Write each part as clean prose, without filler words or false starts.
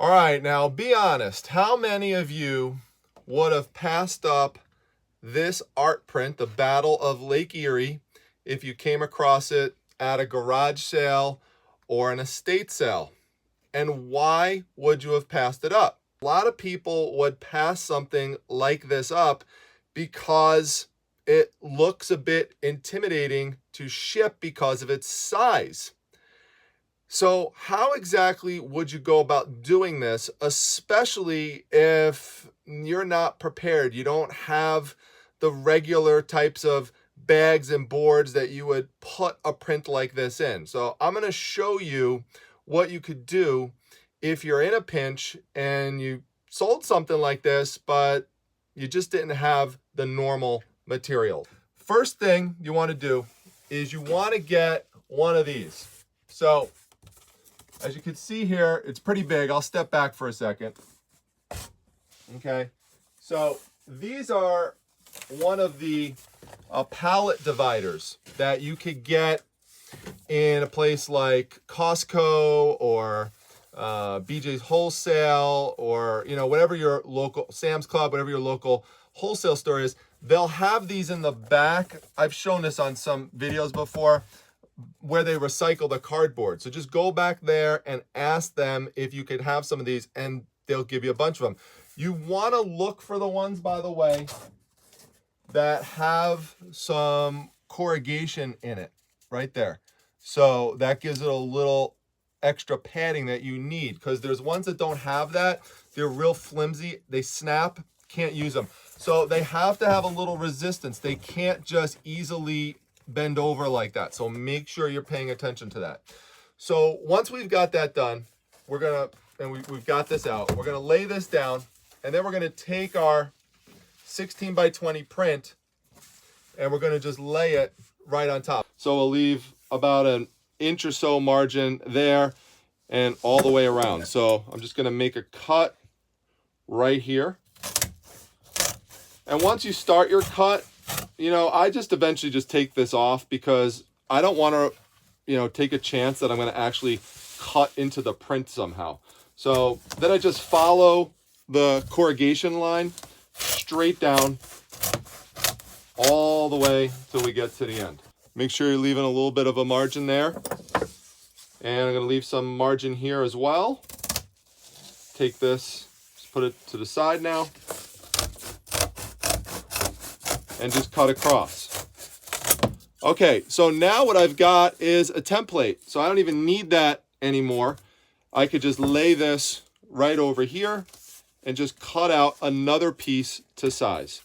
All right, now be honest. How many of you would have passed up this art print, The Battle of Lake Erie, if you came across it at a garage sale or an estate sale? And why would you have passed it up? A lot of people would pass something like this up because it looks a bit intimidating to ship because of its size. So how exactly would you go about doing this, especially if you're not prepared? You don't have the regular types of bags and boards that you would put a print like this in. So I'm going to show you what you could do if you're in a pinch and you sold something like this, but you just didn't have the normal material. First thing you want to do is you want to get one of these. So as you can see here, it's pretty big. I'll step back for a second. Okay, so these are one of the pallet dividers that you could get in a place like Costco or BJ's Wholesale, or whatever your local Sam's Club, whatever your local wholesale store is. They'll have these in the back. I've shown this on some videos before, where they recycle the cardboard. So just go back there and ask them if you could have some of these, and they'll give you a bunch of them. You want to look for the ones, by the way, that have some corrugation in it right there. So that gives it a little extra padding that you need, because there's ones that don't have that. They're real flimsy, they snap, can't use them. So they have to have a little resistance. They can't just easily bend over like that. So make sure you're paying attention to that. So once we've got that done, we've got this out, we're gonna lay this down, and then we're gonna take our 16 by 20 print and we're gonna just lay it right on top. So we'll leave about an inch or so margin there and all the way around. So I'm just gonna make a cut right here. And once you start your cut, I just eventually just take this off, because I don't want to, take a chance that I'm going to actually cut into the print somehow. So then I just follow the corrugation line straight down all the way till we get to the end. Make sure you're leaving a little bit of a margin there. And I'm going to leave some margin here as well. Take this, just put it to the side now, and just cut across. Okay, so now what I've got is a template. So I don't even need that anymore. I could just lay this right over here and just cut out another piece to size.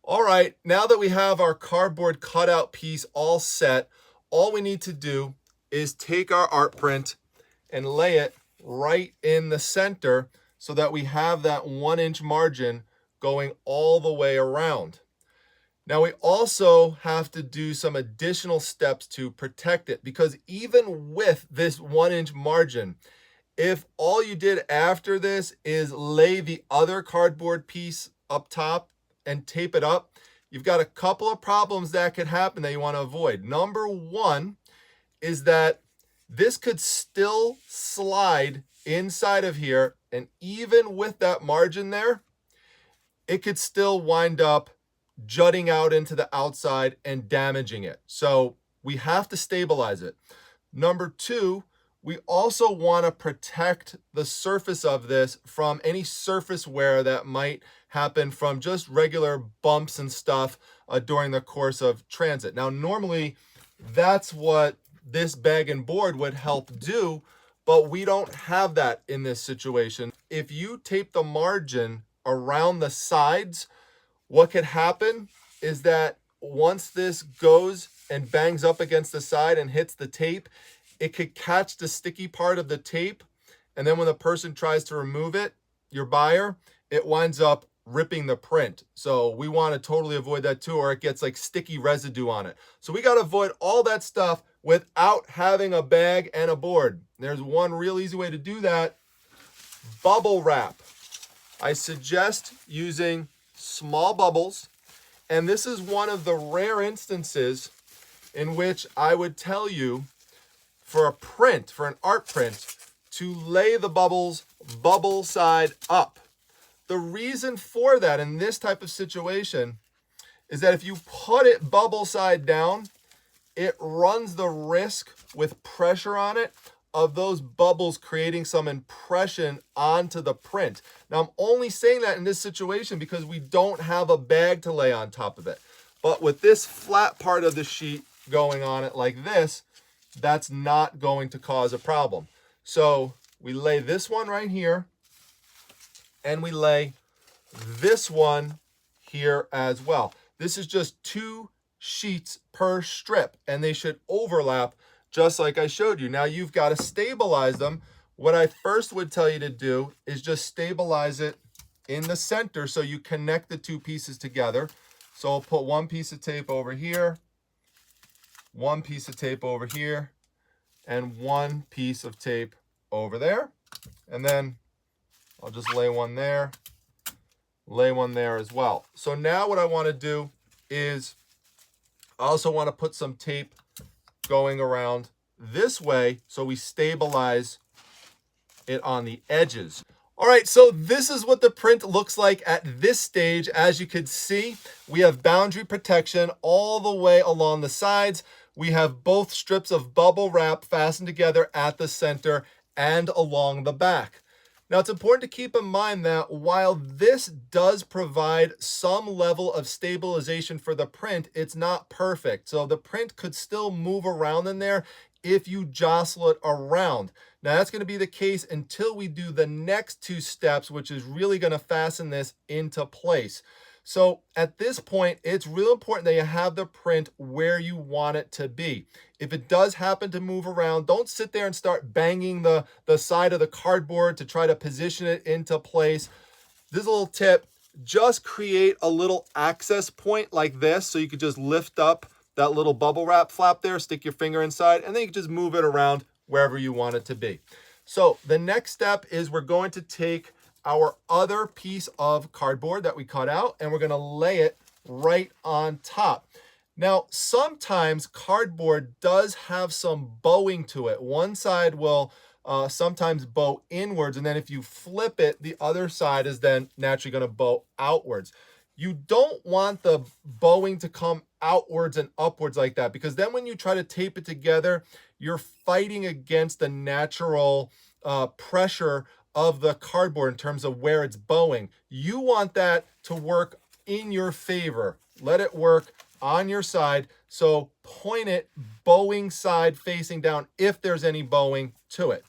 All right, now that we have our cardboard cutout piece all set, all we need to do is take our art print and lay it right in the center so that we have that 1-inch margin going all the way around. Now we also have to do some additional steps to protect it, because even with this 1-inch margin, if all you did after this is lay the other cardboard piece up top and tape it up, you've got a couple of problems that could happen that you want to avoid. Number one is that this could still slide inside of here, and even with that margin there, it could still wind up jutting out into the outside and damaging it. So we have to stabilize it. Number two, we also want to protect the surface of this from any surface wear that might happen from just regular bumps and stuff during the course of transit. Now, normally that's what this bag and board would help do, but we don't have that in this situation. If you tape the margin around the sides, what could happen is that once this goes and bangs up against the side and hits the tape, it could catch the sticky part of the tape, and then when the person tries to remove it, your buyer, it winds up ripping the print. So we want to totally avoid that too, or it gets like sticky residue on it. So we got to avoid all that stuff without having a bag and a board. There's one real easy way to do that: bubble wrap. I suggest using small bubbles, and this is one of the rare instances in which I would tell you, for a print, for an art print, to lay the bubbles bubble side up. The reason for that in this type of situation is that if you put it bubble side down, it runs the risk with pressure on it of those bubbles creating some impression onto the print. Now, I'm only saying that in this situation because we don't have a bag to lay on top of it. But with this flat part of the sheet going on it like this, that's not going to cause a problem. So we lay this one right here, and we lay this one here as well. This is just 2 sheets per strip, and they should overlap just like I showed you. Now you've got to stabilize them. What I first would tell you to do is just stabilize it in the center so you connect the 2 pieces together. So I'll put 1 piece of tape over here, 1 piece of tape over here, and 1 piece of tape over there. And then I'll just lay one there, lay one there as well. So now what I want to do is I also want to put some tape going around this way so we stabilize it on the edges. All right, so this is what the print looks like at this stage. As you can see, we have boundary protection all the way along the sides. We have both strips of bubble wrap fastened together at the center and along the back. Now, it's important to keep in mind that while this does provide some level of stabilization for the print, it's not perfect. So the print could still move around in there if you jostle it around. Now, that's going to be the case until we do the next 2 steps, which is really going to fasten this into place. So at this point, it's real important that you have the print where you want it to be. If it does happen to move around, don't sit there and start banging the side of the cardboard to try to position it into place. This is a little tip. Just create a little access point like this so you could just lift up that little bubble wrap flap there, stick your finger inside, and then you can just move it around wherever you want it to be. So the next step is we're going to take our other piece of cardboard that we cut out, and we're going to lay it right on top. Now, sometimes cardboard does have some bowing to it. One side will sometimes bow inwards, and then if you flip it, the other side is then naturally going to bow outwards. You don't want the bowing to come outwards and upwards like that, because then when you try to tape it together, you're fighting against the natural pressure of the cardboard in terms of where it's bowing. You want that to work in your favor. Let it work on your side. So point it bowing side facing down if there's any bowing to it.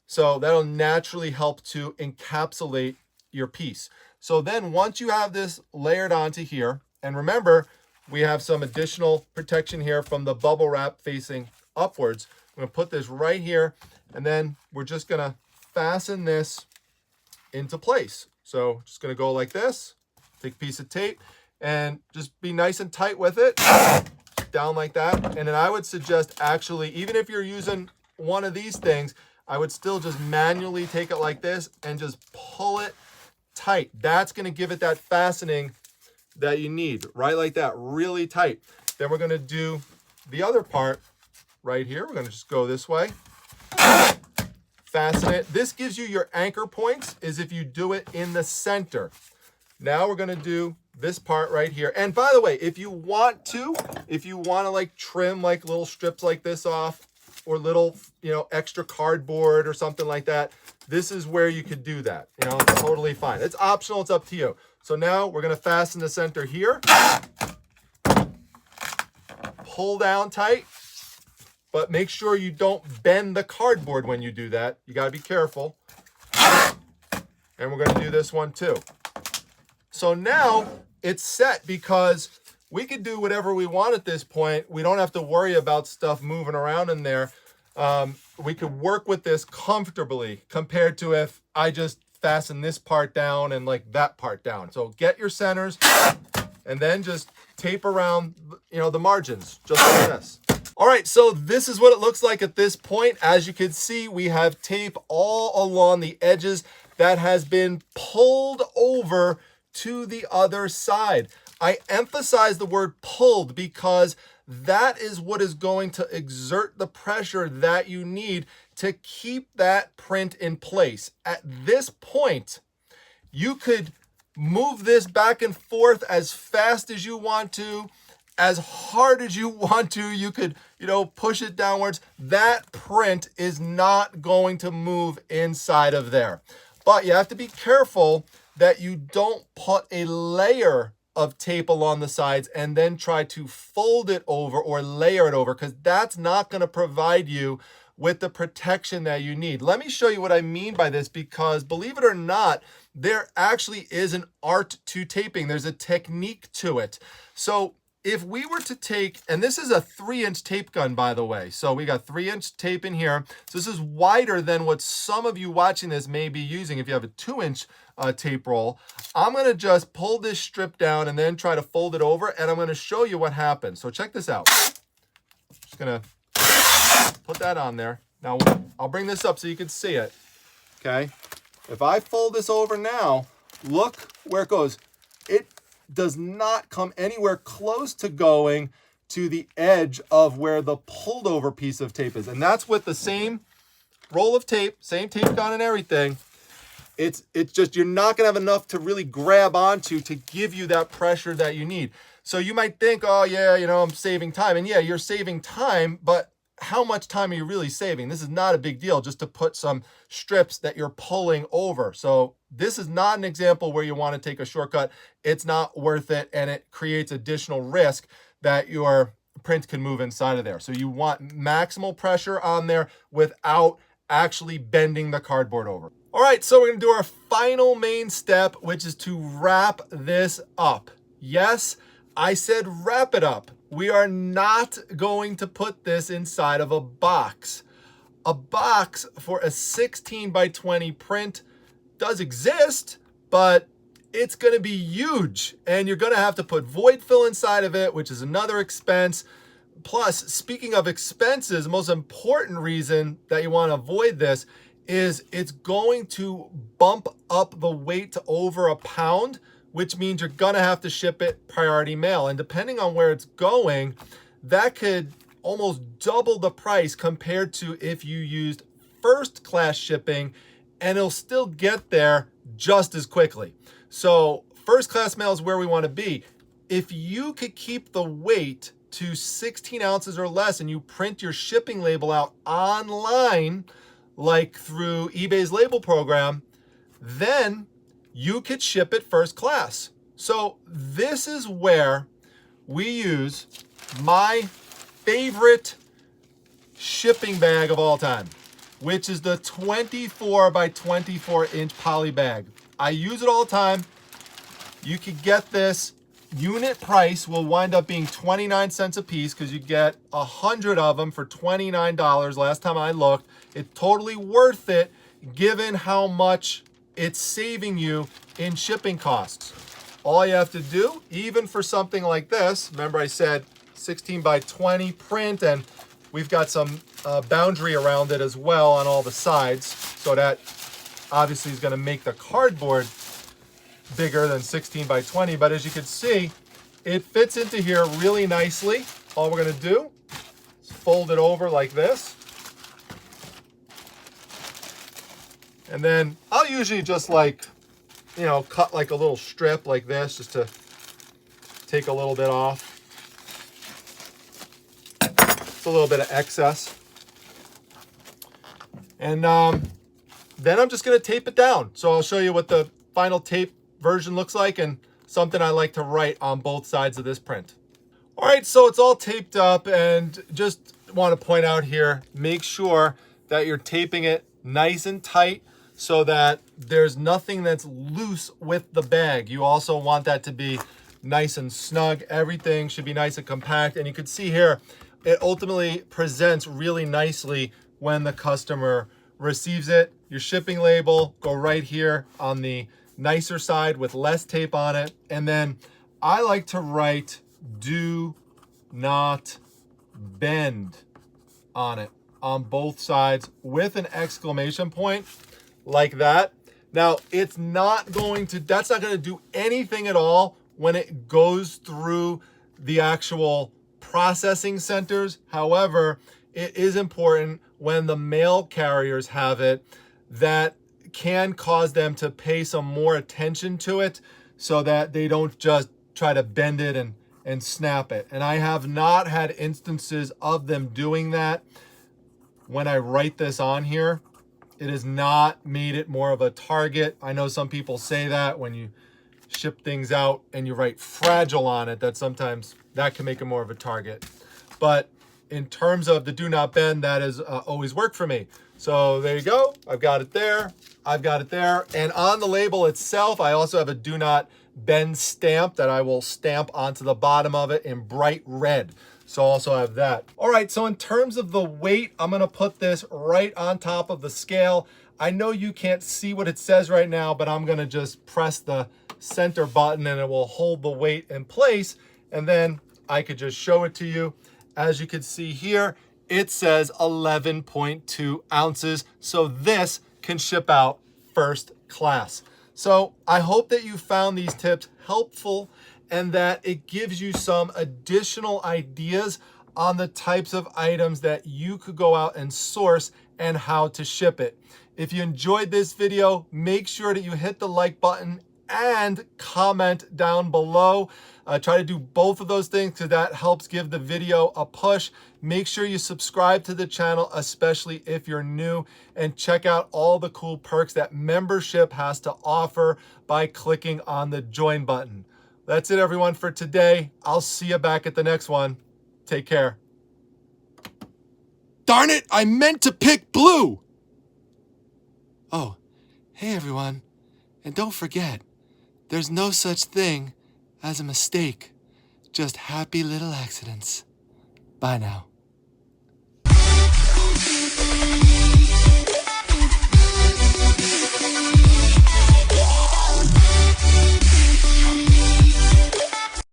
So that'll naturally help to encapsulate your piece. So then once you have this layered onto here, and remember, we have some additional protection here from the bubble wrap facing upwards. I'm going to put this right here, and then we're just going to fasten this into place. So just going to go like this, take a piece of tape, and just be nice and tight with it, down like that. And then I would suggest actually, even if you're using one of these things, I would still just manually take it like this and just pull it tight. That's going to give it that fastening that you need, right like that, really tight. Then we're going to do the other part right here. We're going to just go this way, fasten it. This gives you your anchor points, is if you do it in the center. Now we're going to do this part right here. And by the way, if you want to like trim like little strips like this off, or little, extra cardboard or something like that, this is where you could do that. It's totally fine. It's optional. It's up to you. So now we're going to fasten the center here. Pull down tight, but make sure you don't bend the cardboard when you do that. You got to be careful. And we're going to do this one too. So now it's set, because we could do whatever we want at this point. We don't have to worry about stuff moving around in there. We could work with this comfortably compared to if I just fasten this part down and like that part down. So get your centers and then just tape around, the margins, just like this. All right, so this is what it looks like at this point. As you can see, we have tape all along the edges that has been pulled over to the other side. I emphasize the word pulled because that is what is going to exert the pressure that you need to keep that print in place. At this point, you could move this back and forth as fast as you want to, as hard as you want to. You could, push it downwards. That print is not going to move inside of there. But you have to be careful that you don't put a layer of tape along the sides and then try to fold it over or layer it over, because that's not going to provide you with the protection that you need. Let me show you what I mean by this, because believe it or not, there actually is an art to taping. There's a technique to it. So if we were to take, and this is a 3-inch tape gun, by the way. So we got 3-inch tape in here. So this is wider than what some of you watching this may be using if you have a 2-inch tape roll. I'm gonna just pull this strip down and then try to fold it over, and I'm gonna show you what happens. So check this out. Just gonna put that on there. Now I'll bring this up so you can see it, okay? If I fold this over now, look where it goes. It does not come anywhere close to going to the edge of where the pulled over piece of tape is. And that's with the same roll of tape, same tape gun and everything. It's just, you're not gonna have enough to really grab onto to give you that pressure that you need. So you might think, oh yeah, I'm saving time. And yeah, you're saving time, but how much time are you really saving? This is not a big deal just to put some strips that you're pulling over. So this is not an example where you want to take a shortcut. It's not worth it, and it creates additional risk that your print can move inside of there. So you want maximal pressure on there without actually bending the cardboard over. All right, so we're gonna do our final main step, which is to wrap this up. Yes, I said wrap it up. We are not going to put this inside of a box. A box for a 16 by 20 print does exist, but it's gonna be huge, and you're gonna have to put void fill inside of it, which is another expense. Plus, speaking of expenses, the most important reason that you wanna avoid this is it's going to bump up the weight to over a pound, which means you're gonna have to ship it priority mail. And depending on where it's going, that could almost double the price compared to if you used first class shipping, and it'll still get there just as quickly. So first class mail is where we wanna be. If you could keep the weight to 16 ounces or less and you print your shipping label out online, like through eBay's label program, then you could ship it first class. So this is where we use my favorite shipping bag of all time, which is the 24 by 24 inch poly bag. I use it all the time. You could get this. Unit price will wind up being 29 cents a piece because you get 100 of them for $29 last time I looked. It's totally worth it given how much it's saving you in shipping costs. All you have to do, even for something like this, remember I said 16 by 20 print, and we've got some boundary around it as well on all the sides, so that obviously is going to make the cardboard bigger than 16 by 20, but as you can see, it fits into here really nicely. All we're going to do is fold it over like this. And then I'll usually just cut like a little strip like this just to take a little bit off. It's a little bit of excess. And then I'm just going to tape it down. So I'll show you what the final tape version looks like and something I like to write on both sides of this print. All right, so it's all taped up, and just want to point out here, make sure that you're taping it nice and tight so that there's nothing that's loose with the bag. You also want that to be nice and snug. Everything should be nice and compact. And you can see here, it ultimately presents really nicely when the customer receives it. Your shipping label, go right here on the nicer side with less tape on it. And then I like to write "do not bend" on it on both sides with an exclamation point like that. Now it's not going to, that's not going to do anything at all when it goes through the actual processing centers. However, it is important when the mail carriers have it that can cause them to pay some more attention to it so that they don't just try to bend it and snap it. And I have not had instances of them doing that. When I write this on here, it has not made it more of a target. I know some people say that when you ship things out and you write fragile on it, that sometimes that can make it more of a target. But in terms of the do not bend, that has always worked for me. So there you go. I've got it there. I've got it there. And on the label itself, I also have a do not bend stamp that I will stamp onto the bottom of it in bright red. So I also have that. All right, so in terms of the weight, I'm gonna put this right on top of the scale. I know you can't see what it says right now, but I'm gonna just press the center button and it will hold the weight in place. And then I could just show it to you. As you can see here, it says 11.2 ounces. So this can ship out first class. So I hope that you found these tips helpful and that it gives you some additional ideas on the types of items that you could go out and source and how to ship it. If you enjoyed this video, make sure that you hit the like button and comment down below. Try to do both of those things because that helps give the video a push. Make sure you subscribe to the channel, especially if you're new, and check out all the cool perks that membership has to offer by clicking on the join button. That's it, everyone, for today. I'll see you back at the next one. Take care. Darn it, I meant to pick blue. Oh, hey, everyone. And don't forget, there's no such thing as a mistake, just happy little accidents. Bye now.